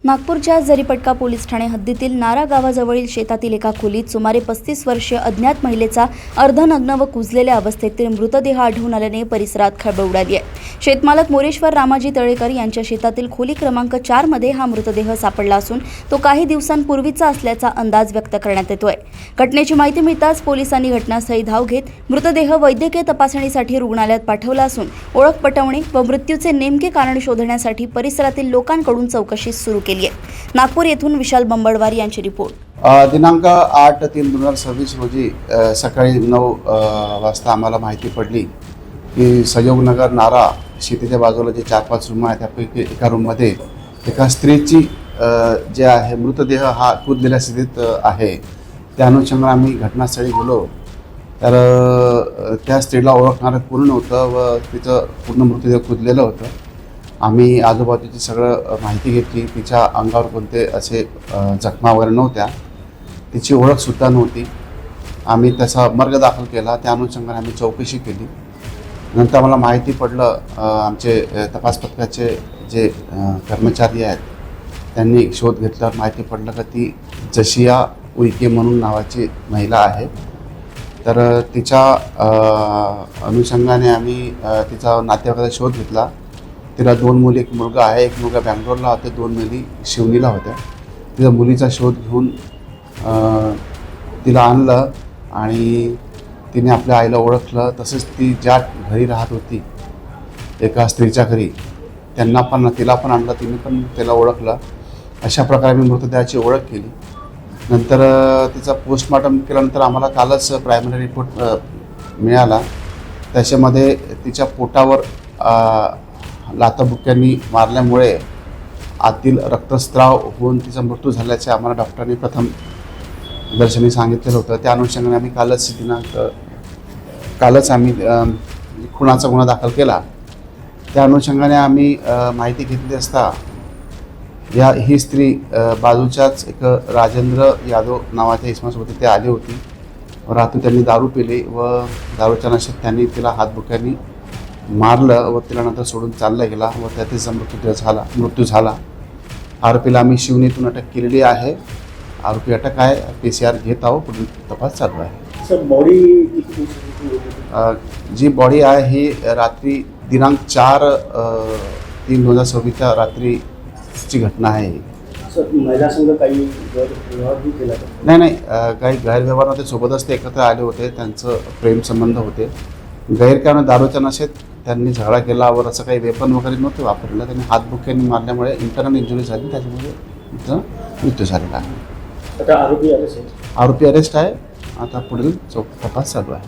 नागपूरच्या जरीपटका पोलीस ठाणे हद्दीतील नारा गावाजवळील शेतातील एका खोलीत सुमारे 35 वर्षीय अज्ञात महिलेचा अर्धनग्न व कुजलेल्या अवस्थेतील मृतदेह आढळून आल्याने परिसरात खळबळ उडाली आहे। शेतमालक मोरेश्वर रामाजी तळेकर यांच्या शेतातील खोली क्रमांक 4 मध्ये हा मृतदेह सापडला असून तो काही दिवसांपूर्वीचा असल्याचा अंदाज व्यक्त करण्यात येतोय। घटनेची माहिती मिळताच पोलिसांनी घटनास्थळी धाव घेत मृतदेह वैद्यकीय तपासणीसाठी रुग्णालयात पाठवला असून ओळख पटवणे व मृत्यूचे नेमके कारण शोधण्यासाठी परिसरातील लोकांकडून चौकशी सुरू केली आहे। नागपूर येथून विशाल बंबडवार यांची रिपोर्ट। दिनांक 8/3/2026 रोजी सकाळी 9 वाजता आम्हाला माहिती पडली की संयोगनगर नारा शेतीच्या बाजूला जे 4-5 रूम आहेत त्यापैकी एका रूममध्ये एका स्त्रीची जे आहे मृतदेह हा कुजलेल्या स्थितीत आहे। त्या अनुषंगाने आम्ही घटनास्थळी गेलो तर त्या स्त्रीला ओळखणारं पूर्ण नव्हतं व तिचं पूर्ण मृतदेह कुजलेलं होतं। आम्ही आजूबाजूची सगळं माहिती घेतली। तिच्या अंगावर कोणते असे जखमा वगैरे नव्हत्या, तिची ओळखसुद्धा नव्हती। आम्ही त्याचा मर्ग दाखल केला, त्या अनुषंगाने आम्ही चौकशी केली। नंतर मला माहिती पडलं, आमचे तपास पथकाचे जे कर्मचारी आहेत त्यांनी शोध घेतल्यावर माहिती पडलं की ती जशिया उईके म्हणून नावाची महिला आहे। तर तिच्या अनुषंगाने आम्ही तिचा नातेवाईकाचा शोध घेतला। तिला 2 मुली, एक मुलगा आहे। एक मुलगा बँगलोरला होता, 2 मुली शिवनीला होत्या। तिच्या मुलीचा शोध घेऊन तिला आणलं आणि तिने आपल्या आईला ओळखलं। तसेच ती ज्या घरी राहत होती एका स्त्रीच्या घरी तिला पण आणलं, तिने पण तिला ओळखलं। अशा प्रकारे मी मृतदेहाची ओळख केली। नंतर तिचा पोस्टमॉर्टम केल्यानंतर आम्हाला कालच प्रायमरी रिपोर्ट मिळाला। त्याच्यामध्ये तिच्या पोटावर लाथाबुक्क्यांनी मारल्यामुळे आतील रक्तस्राव होऊन तिचा मृत्यू झाल्याचे आम्हाला डॉक्टरांनी प्रथम दर्शनी सांगितलेलं होतं। त्या अनुषंगाने आम्ही कालच आम्ही खुनाचा गुन्हा दाखल केला। त्या अनुषंगाने आम्ही माहिती घेतली असता ही स्त्री बाजूच्याच एक राजेंद्र यादव नावाच्या इसमासोबत ते आली होती। रात्री त्यांनी दारू पिली व दारूच्या नशेत त्यांनी तिला हातबुक्यांनी मारलं व तिला नंतर सोडून चालला गेला व त्यातच मृत्यू झाला। आरोपीला आम्ही शिवनीतून अटक केलेली आहे। आरोपी अटक आहे, PCR घेत आहोत, पुढील तपास चालू आहे। सर, बॉडी जी बॉडी आहे ही रात्री दिनांक 4/3/2026 रात्रीची घटना आहे। सर, महिला संघ काही गैरव्यवहार केला का? नाही, काही गैरव्यवहार नव्हते। सोबतच ते एकत्र आले होते, त्यांचं प्रेम संबंध होते। गैरकारण दारूच्या नशेत त्यांनी झगडा केला वर असं काही वेपन वगैरे नव्हते वापरलं। त्यांनी हातबुक्यांनी मारल्यामुळे इंटरनल इंजुरी झाली, त्याच्यामुळे तिचा मृत्यू झालेला आहे। आता आरोपी अरेस्ट आहे? आरोपी अरेस्ट आहे। आता पुढील तपास चालू आहे।